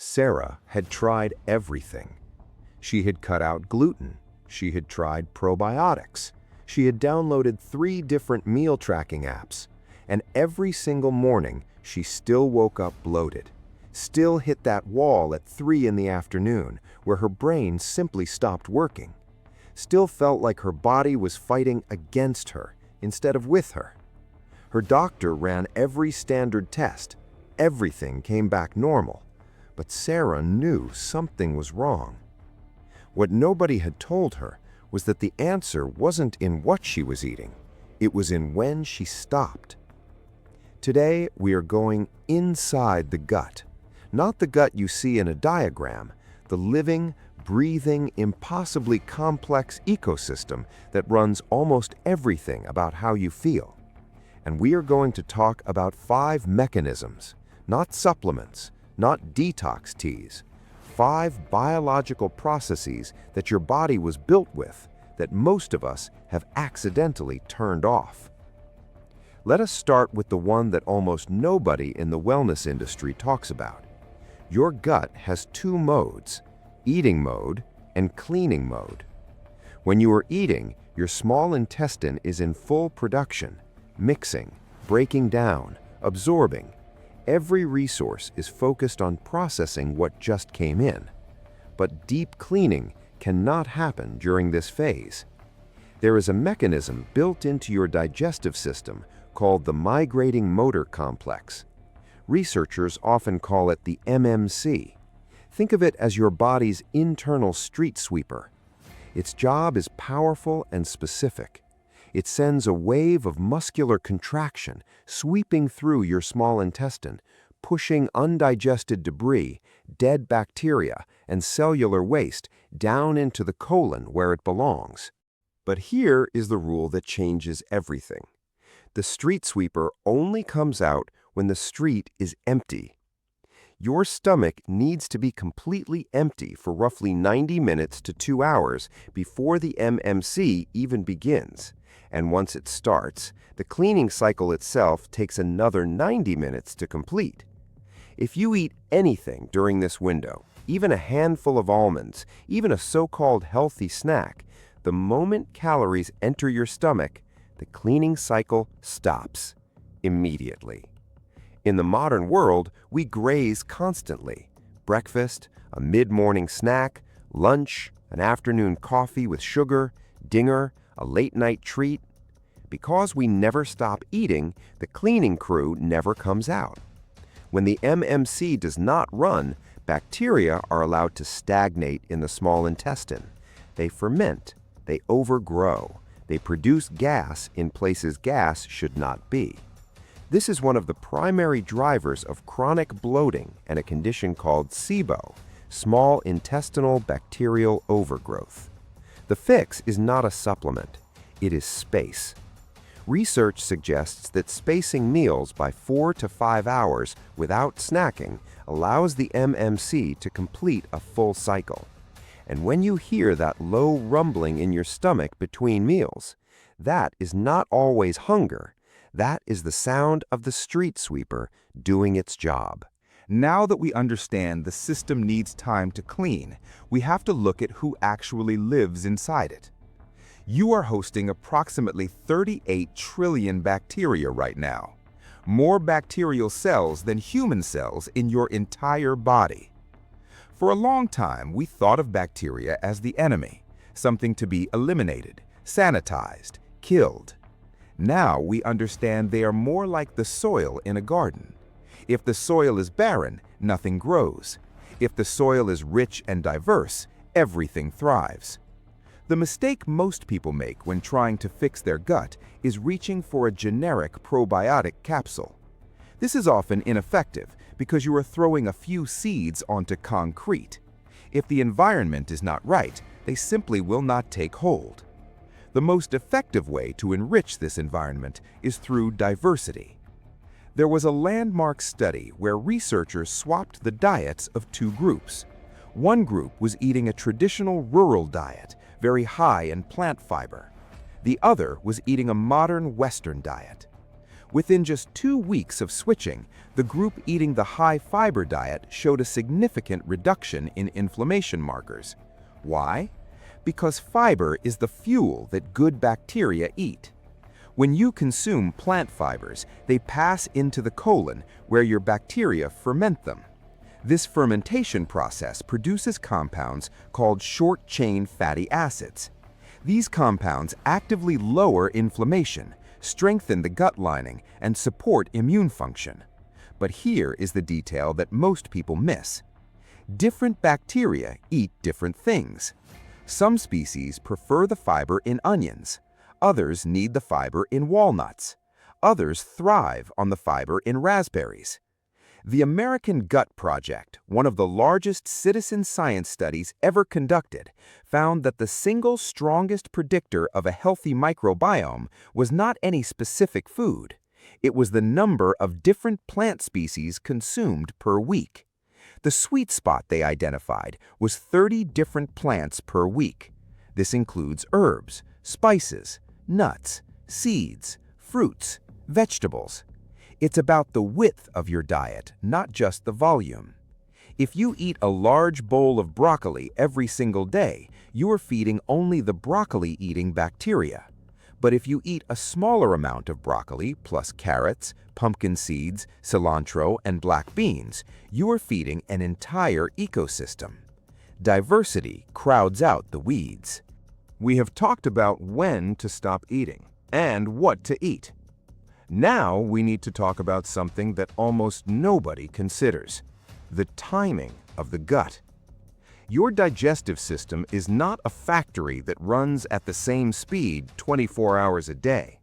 Sarah had tried everything. She had cut out gluten. She had tried probiotics. She had downloaded 3 different meal tracking apps. And every single morning, she still woke up bloated. Still hit that wall at 3 in the afternoon, where her brain simply stopped working. Still felt like her body was fighting against her instead of with her. Her doctor ran every standard test. Everything came back normal. But Sarah knew something was wrong. What nobody had told her was that the answer wasn't in what she was eating. It was in when she stopped. Today, we are going inside the gut. Not the gut you see in a diagram, the living, breathing, impossibly complex ecosystem that runs almost everything about how you feel. And we are going to talk about 5 mechanisms, not supplements, not detox teas, 5 biological processes that your body was built with that most of us have accidentally turned off. Let us start with the one that almost nobody in the wellness industry talks about. Your gut has 2 modes, eating mode and cleaning mode. When you are eating, your small intestine is in full production, mixing, breaking down, absorbing. Every resource is focused on processing what just came in. But deep cleaning cannot happen during this phase. There is a mechanism built into your digestive system called the Migrating Motor Complex. Researchers often call it the MMC. Think of it as your body's internal street sweeper. Its job is powerful and specific. It sends a wave of muscular contraction sweeping through your small intestine, pushing undigested debris, dead bacteria, and cellular waste down into the colon where it belongs. But here is the rule that changes everything. The street sweeper only comes out when the street is empty. Your stomach needs to be completely empty for roughly 90 minutes to 2 hours before the MMC even begins. And once it starts, the cleaning cycle itself takes another 90 minutes to complete. If you eat anything during this window, even a handful of almonds, even a so-called healthy snack, the moment calories enter your stomach, the cleaning cycle stops immediately. In the modern world, we graze constantly. Breakfast, a mid-morning snack, lunch, an afternoon coffee with sugar, dinner, a late-night treat. Because we never stop eating, the cleaning crew never comes out. When the MMC does not run, bacteria are allowed to stagnate in the small intestine. They ferment, they overgrow, they produce gas in places gas should not be. This is one of the primary drivers of chronic bloating and a condition called SIBO, small intestinal bacterial overgrowth. The fix is not a supplement, it is space. Research suggests that spacing meals by 4 to 5 hours without snacking allows the MMC to complete a full cycle. And when you hear that low rumbling in your stomach between meals, that is not always hunger. That is the sound of the street sweeper doing its job. Now that we understand the system needs time to clean, we have to look at who actually lives inside it. You are hosting approximately 38 trillion bacteria right now, more bacterial cells than human cells in your entire body. For a long time, we thought of bacteria as the enemy, something to be eliminated, sanitized, killed. Now we understand they are more like the soil in a garden. If the soil is barren, nothing grows. If the soil is rich and diverse, everything thrives. The mistake most people make when trying to fix their gut is reaching for a generic probiotic capsule. This is often ineffective because you are throwing a few seeds onto concrete. If the environment is not right, they simply will not take hold. The most effective way to enrich this environment is through diversity. There was a landmark study where researchers swapped the diets of 2 groups. One group was eating a traditional rural diet, very high in plant fiber. The other was eating a modern Western diet. Within just 2 weeks of switching, the group eating the high-fiber diet showed a significant reduction in inflammation markers. Why? Because fiber is the fuel that good bacteria eat. When you consume plant fibers, they pass into the colon where your bacteria ferment them. This fermentation process produces compounds called short-chain fatty acids. These compounds actively lower inflammation, strengthen the gut lining, and support immune function. But here is the detail that most people miss. Different bacteria eat different things. Some species prefer the fiber in onions. Others need the fiber in walnuts. Others thrive on the fiber in raspberries. The American Gut Project, one of the largest citizen science studies ever conducted, found that the single strongest predictor of a healthy microbiome was not any specific food. It was the number of different plant species consumed per week. The sweet spot they identified was 30 different plants per week. This includes herbs, spices, nuts, seeds, fruits, vegetables. It's about the width of your diet, not just the volume. If you eat a large bowl of broccoli every single day, you are feeding only the broccoli-eating bacteria. But if you eat a smaller amount of broccoli plus carrots, pumpkin seeds, cilantro, and black beans, you are feeding an entire ecosystem. Diversity crowds out the weeds. We have talked about when to stop eating and what to eat. Now we need to talk about something that almost nobody considers: the timing of the gut. Your digestive system is not a factory that runs at the same speed 24 hours a day.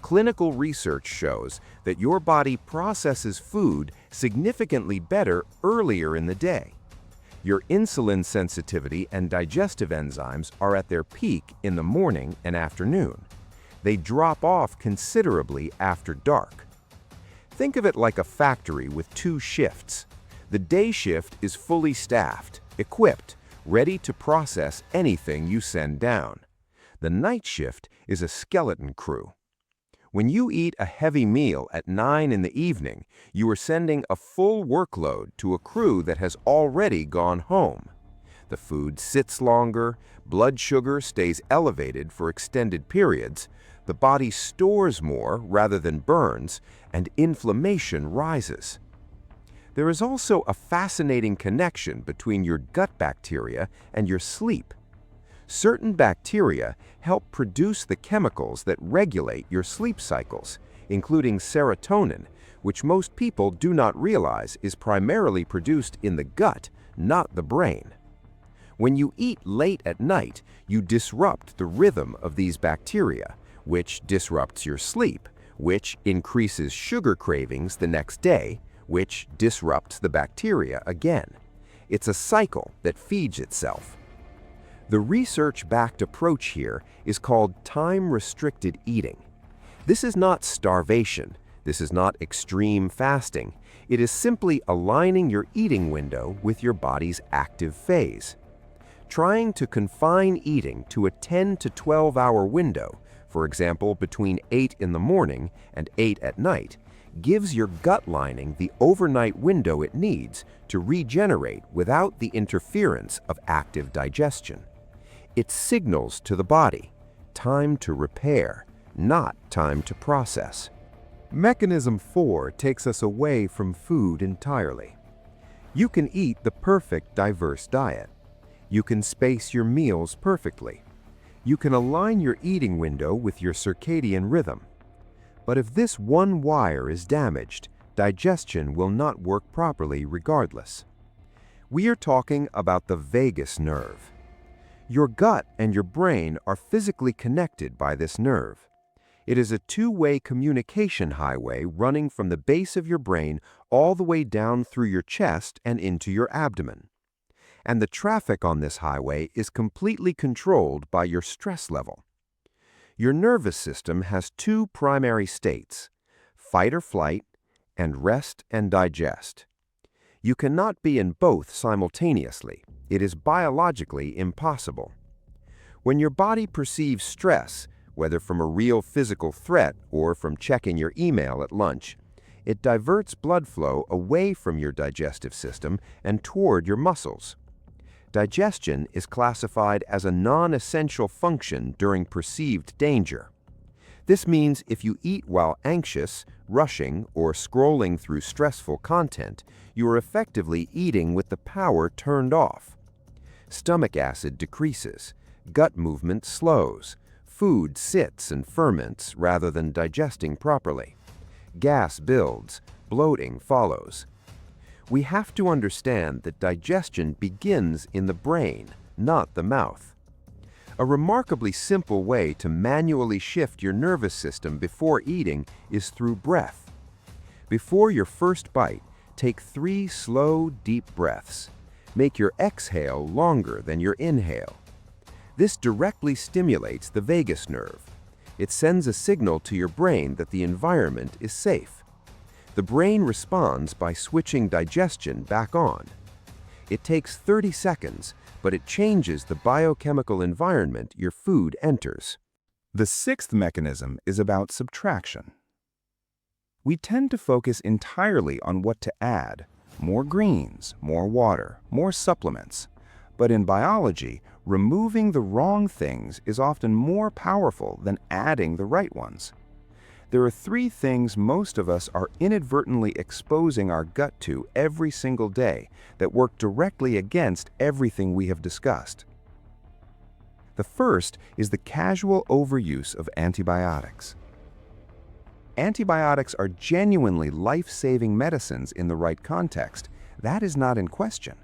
Clinical research shows that your body processes food significantly better earlier in the day. Your insulin sensitivity and digestive enzymes are at their peak in the morning and afternoon. They drop off considerably after dark. Think of it like a factory with 2 shifts. The day shift is fully staffed, equipped, ready to process anything you send down. The night shift is a skeleton crew. When you eat a heavy meal at 9 in the evening, you are sending a full workload to a crew that has already gone home. The food sits longer, blood sugar stays elevated for extended periods, the body stores more rather than burns, and inflammation rises. There is also a fascinating connection between your gut bacteria and your sleep. Certain bacteria help produce the chemicals that regulate your sleep cycles, including serotonin, which most people do not realize is primarily produced in the gut, not the brain. When you eat late at night, you disrupt the rhythm of these bacteria, which disrupts your sleep, which increases sugar cravings the next day, which disrupts the bacteria again. It's a cycle that feeds itself. The research-backed approach here is called time-restricted eating. This is not starvation. This is not extreme fasting. It is simply aligning your eating window with your body's active phase. Trying to confine eating to a 10 to 12-hour window, for example, between 8 in the morning and 8 at night, gives your gut lining the overnight window it needs to regenerate without the interference of active digestion. It signals to the body, time to repair, not time to process. Mechanism 4 takes us away from food entirely. You can eat the perfect diverse diet. You can space your meals perfectly. You can align your eating window with your circadian rhythm. But if this one wire is damaged, digestion will not work properly regardless. We are talking about the vagus nerve. Your gut and your brain are physically connected by this nerve. It is a two-way communication highway running from the base of your brain all the way down through your chest and into your abdomen. And the traffic on this highway is completely controlled by your stress level. Your nervous system has 2 primary states: fight or flight, and rest and digest. You cannot be in both simultaneously. It is biologically impossible. When your body perceives stress, whether from a real physical threat or from checking your email at lunch. It diverts blood flow away from your digestive system and toward your muscles. Digestion is classified as a non-essential function during perceived danger. This means if you eat while anxious, rushing, or scrolling through stressful content, you are effectively eating with the power turned off. Stomach acid decreases, gut movement slows, food sits and ferments rather than digesting properly. Gas builds, bloating follows. We have to understand that digestion begins in the brain, not the mouth. A remarkably simple way to manually shift your nervous system before eating is through breath. Before your first bite, take 3 slow, deep breaths. Make your exhale longer than your inhale. This directly stimulates the vagus nerve. It sends a signal to your brain that the environment is safe. The brain responds by switching digestion back on. It takes 30 seconds, but it changes the biochemical environment your food enters. The sixth mechanism is about subtraction. We tend to focus entirely on what to add: more greens, more water, more supplements. But in biology, removing the wrong things is often more powerful than adding the right ones. There are 3 things most of us are inadvertently exposing our gut to every single day that work directly against everything we have discussed. The first is the casual overuse of antibiotics. Antibiotics are genuinely life-saving medicines in the right context. That is not in question.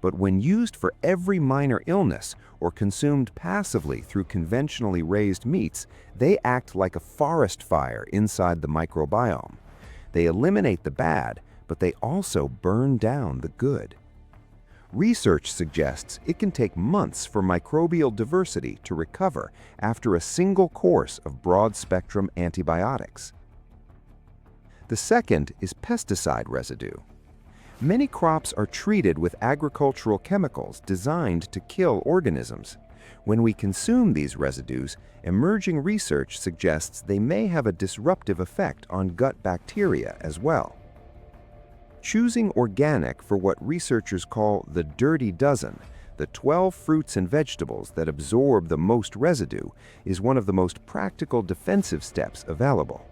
But when used for every minor illness or consumed passively through conventionally raised meats, they act like a forest fire inside the microbiome. They eliminate the bad, but they also burn down the good. Research suggests it can take months for microbial diversity to recover after a single course of broad-spectrum antibiotics. The second is pesticide residue. Many crops are treated with agricultural chemicals designed to kill organisms. When we consume these residues, emerging research suggests they may have a disruptive effect on gut bacteria as well. Choosing organic for what researchers call the dirty dozen, the 12 fruits and vegetables that absorb the most residue, is one of the most practical defensive steps available.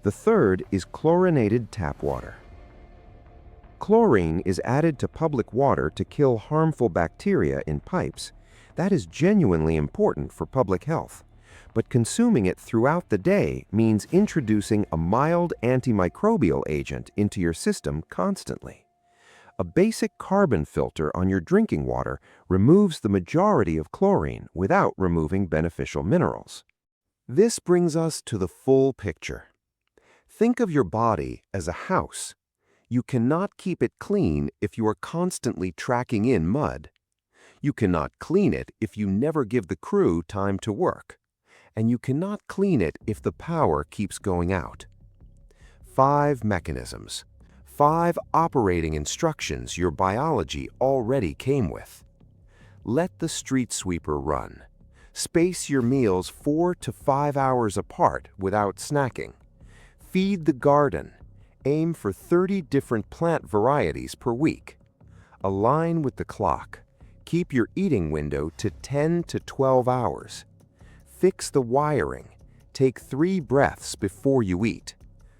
The third is chlorinated tap water. Chlorine is added to public water to kill harmful bacteria in pipes. That is genuinely important for public health. But consuming it throughout the day means introducing a mild antimicrobial agent into your system constantly. A basic carbon filter on your drinking water removes the majority of chlorine without removing beneficial minerals. This brings us to the full picture. Think of your body as a house. You cannot keep it clean if you are constantly tracking in mud. You cannot clean it if you never give the crew time to work. And you cannot clean it if the power keeps going out. 5 mechanisms. 5 operating instructions your biology already came with. Let the street sweeper run. Space your meals 4 to 5 hours apart without snacking. Feed the garden. Aim for 30 different plant varieties per week. Align with the clock. Keep your eating window to 10 to 12 hours. Fix the wiring. Take 3 breaths before you eat.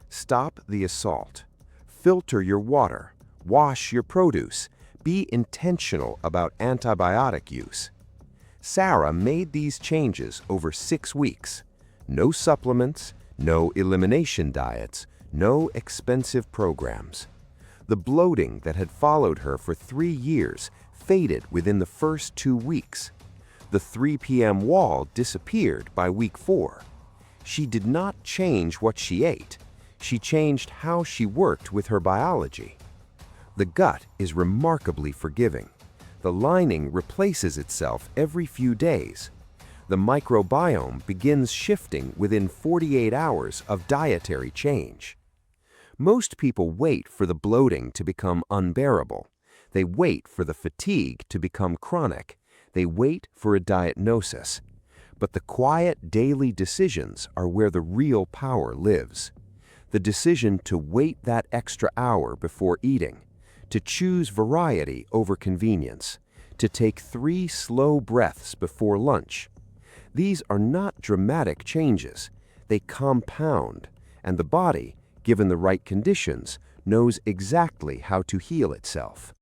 Stop the assault. Filter your water. Wash your produce. Be intentional about antibiotic use. Sarah made these changes over 6 weeks. No supplements, no elimination diets, no expensive programs. The bloating that had followed her for 3 years faded within the first 2 weeks. The 3 p.m. wall disappeared by week 4. She did not change what she ate. She changed how she worked with her biology. The gut is remarkably forgiving. The lining replaces itself every few days. The microbiome begins shifting within 48 hours of dietary change. Most people wait for the bloating to become unbearable. They wait for the fatigue to become chronic. They wait for a diagnosis. But the quiet daily decisions are where the real power lives. The decision to wait that extra hour before eating, to choose variety over convenience, to take 3 slow breaths before lunch. These are not dramatic changes. They compound, and the body, given the right conditions, knows exactly how to heal itself.